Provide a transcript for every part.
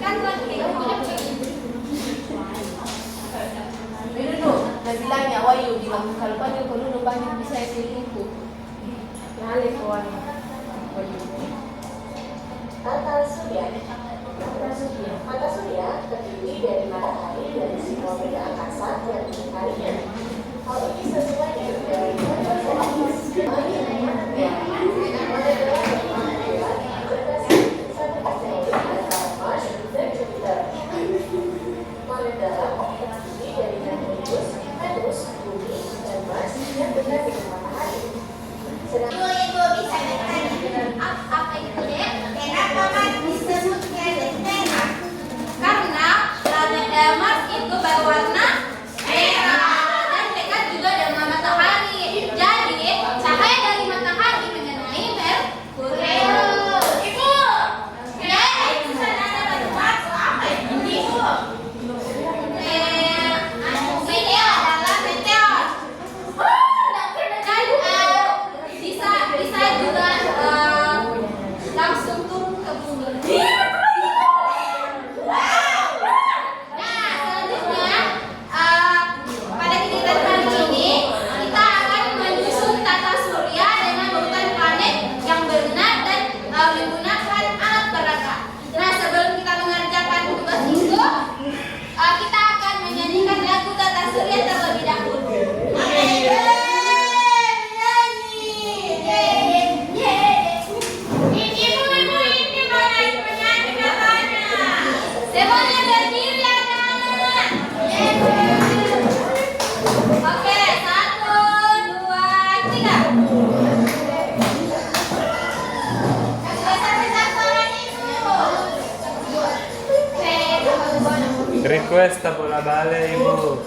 kan tuan kayak Dulu, bilangnya Wayu bilang kalau panggil kalau banyak bisa selingkuh. Nale kawan Wayu. Tata surya terdiri dari matahari dan semua benda angkasa yang menyinarinya. Hal ini sesuai dengan teori Planet dalam terdiri dari Merkurius, Venus, Bumi, dan Mars yang dekat dengan matahari. itu bisa bertanya apa itu deh? Kenapa Mars disebutnya lentera? Karena planet Mars itu berwarna merah dan dekat juga dengan matahari. Jadi cahaya dari matahari mengenai Merkurius. Ibu, ya itu sana ada batu Mars apa itu Ibu? Ini adalah meteor. Bisa juga langsung turun ke bumi. Nah, selanjutnya pada kegiatan kali ini kita akan menyusun tata surya dengan urutan planet yang benar dan menggunakan alat peraga. Nah, sebelum kita mengerjakan tugas itu, kita akan menyanyikan lagu tata surya terlebih dahulu. Semuanya berdiri anak. Oke, 1, 2, 3. Sampai sasaran ibu. Request bola bale ibu.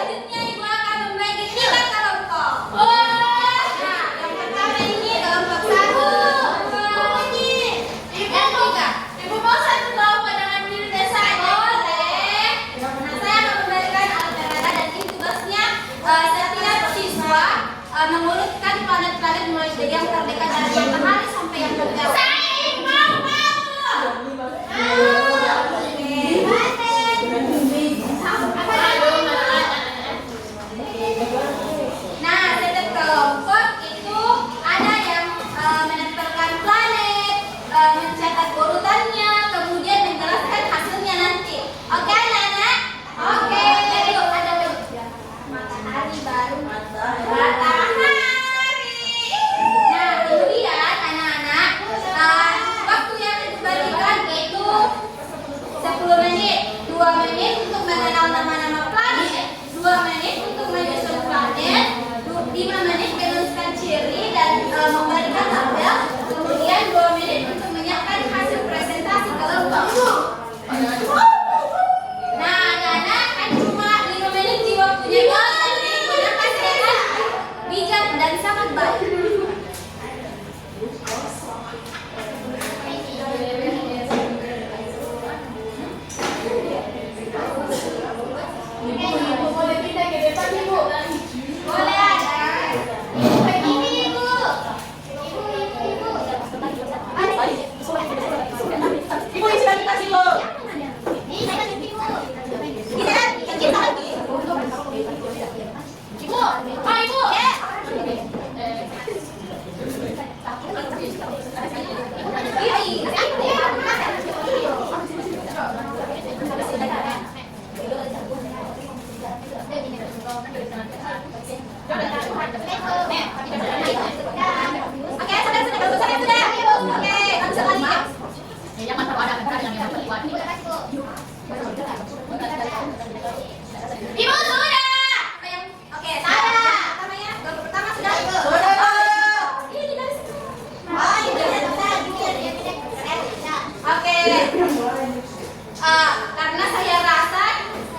Selanjutnya ibu akan membagi 3 kelompok. Nah, yang pertama ini kelompok 1, 2, 3. Ibu mau satu kelompok dengan diri desa boleh. Nah, saya akan memberikan alat peraga dan ini tugasnya setiap siswa mengurutkan planet-planet mulai dari yang terdekat dari matahari sampai yang terjauh. Saya mau. Nah, setiap kelompok itu ada yang menempelkan planet, mencatat urutannya, kemudian menjelaskan hasilnya nanti. Oke, anak-anak? Oke. Jadi ada matahari baru matahari. Nah, kemudian anak-anak, waktu yang diberikan itu 10 menit, 2 menit untuk mengenal nama-nama planet, 2 menit untuk menyusun planet, 5 menit menuliskan ciri dan memberikan tabel, kemudian 2 menit untuk menyiapkan hasil presentasi kelompok. Nah, anak-anak kan cuma 5 menit di waktunya, jadi gunakan dengan bijak dan sangat baik. Ibu boleh pindah ke depan ibu. Boleh ada. Begini ibu. Ibu. Ibu isi kasih lo. Ini saya kasih ibu. Kita lagi. Ibu. Ibu. Ya. Oke, sudah. Oke, langsung lagi. Jangan terlalu ada bentar yang buat. Ibu sudah. Oke, Sarah. Pertamanya, gambar pertama sudah. Sudah. Ini dari situ. Oh, ini dari situ. Oke. Karena saya rasa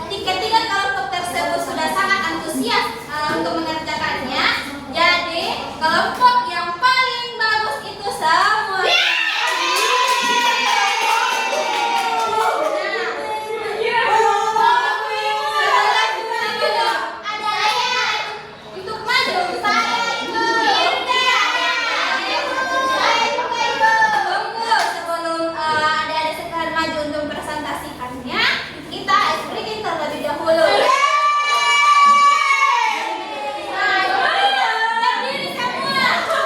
ketiga kelompok tersebut sudah sangat antusias untuk mengerjakannya. Jadi kelompok yang paling bagus itu semua. Untuk maju saya ikut. Tunggu sebelum adik-adik sekalian maju untuk presentasikannya, kita ice breaking terlebih dahulu. Berdiri semua.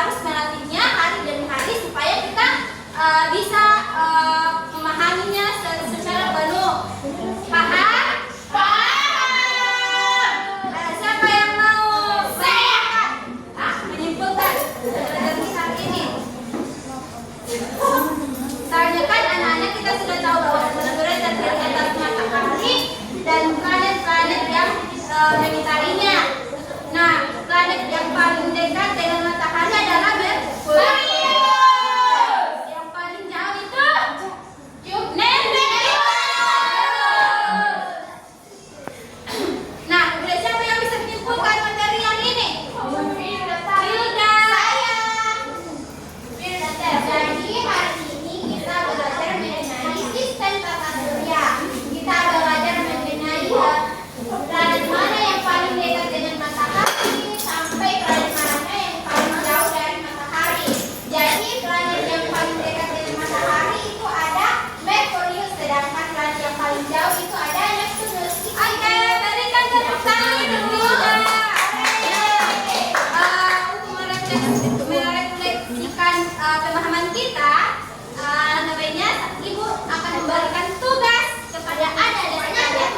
harus melatihnya hari demi hari supaya kita bisa memahaminya secara penuh. Paham? Siapa yang mau menyimpulkan pelajaran kita hari ini? Soalnya kan anak-anak kita sudah tahu bahwa bulan terdiri atas matahari dan planet-planet yang mengitarinya. Nah, planet yang paling dekat dengan matahari adalah Merkurius. Yang paling jauh itu Neptunus. Nah, kemudian siapa yang bisa menyimpulkan materi yang ini? Hilda. Jadi hari ini kita belajar mengenai sistem tata surya. Kita belajar mengenai planet mana yang paling dekat dengan matahari sampai planet mana yang paling jauh dari matahari. Jadi planet yang paling dekat dengan matahari itu ada Merkurius, sedangkan planet yang paling jauh itu ada Neptunus. Oke, berikan tepuk tangan dulu. Untuk merefleksikan pemahaman kita, namanya Ibu akan memberikan tugas kepada adik dan adik.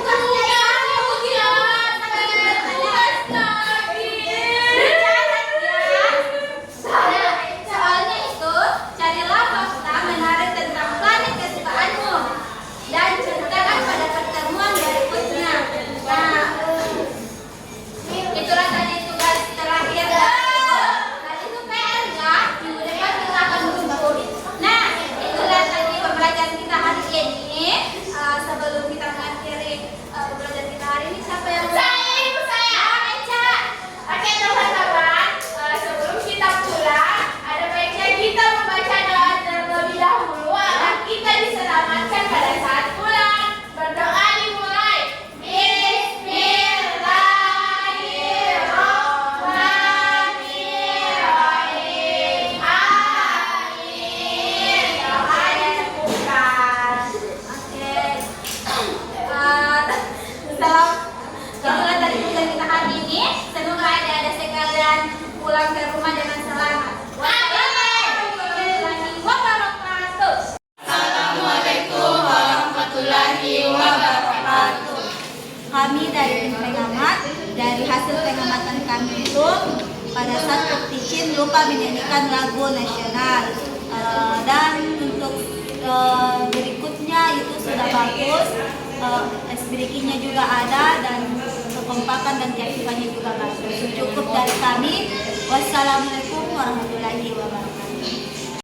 Soalnya itu, carilah fakta menarik tentang planet kesukaanmu dan ceritakan pada pertemuan berikutnya. Nah, itulah tadi tugas terakhir. Tadi itu PR ya, minggu depan kita akan berkumpul. Nah, itulah tadi pembelajaran kita hari ini. Sebelum kita mengakhiri pembelajaran kita hari ini, siapa yang Ibu saya. Eca. Oke, teman-teman, sebelum kita pulang, ada baiknya kita membaca doa terlebih dahulu agar kita diselamatkan pada saat pulang. Berdoa dimulai. Bismillahirrahmanirrahim. Amin. Doanya cukupkan. Oke. Setelah itulah dari pelajaran kita hari ini. Semoga adik-adik sekalian pulang ke rumah dengan selamat. Wassalamualaikum wabarakatuh. Assalamualaikum warahmatullahi wabarakatuh. Kami dari tim pengamat, dari hasil pengamatan kami itu pada saat Perticin lupa menyanyikan lagu nasional. Dan untuk berikutnya itu sudah bagus, SBK-nya juga ada dan kekompakan dan keaktifannya juga bagus. Cukup dari kami. Wassalamualaikum warahmatullahi wabarakatuh.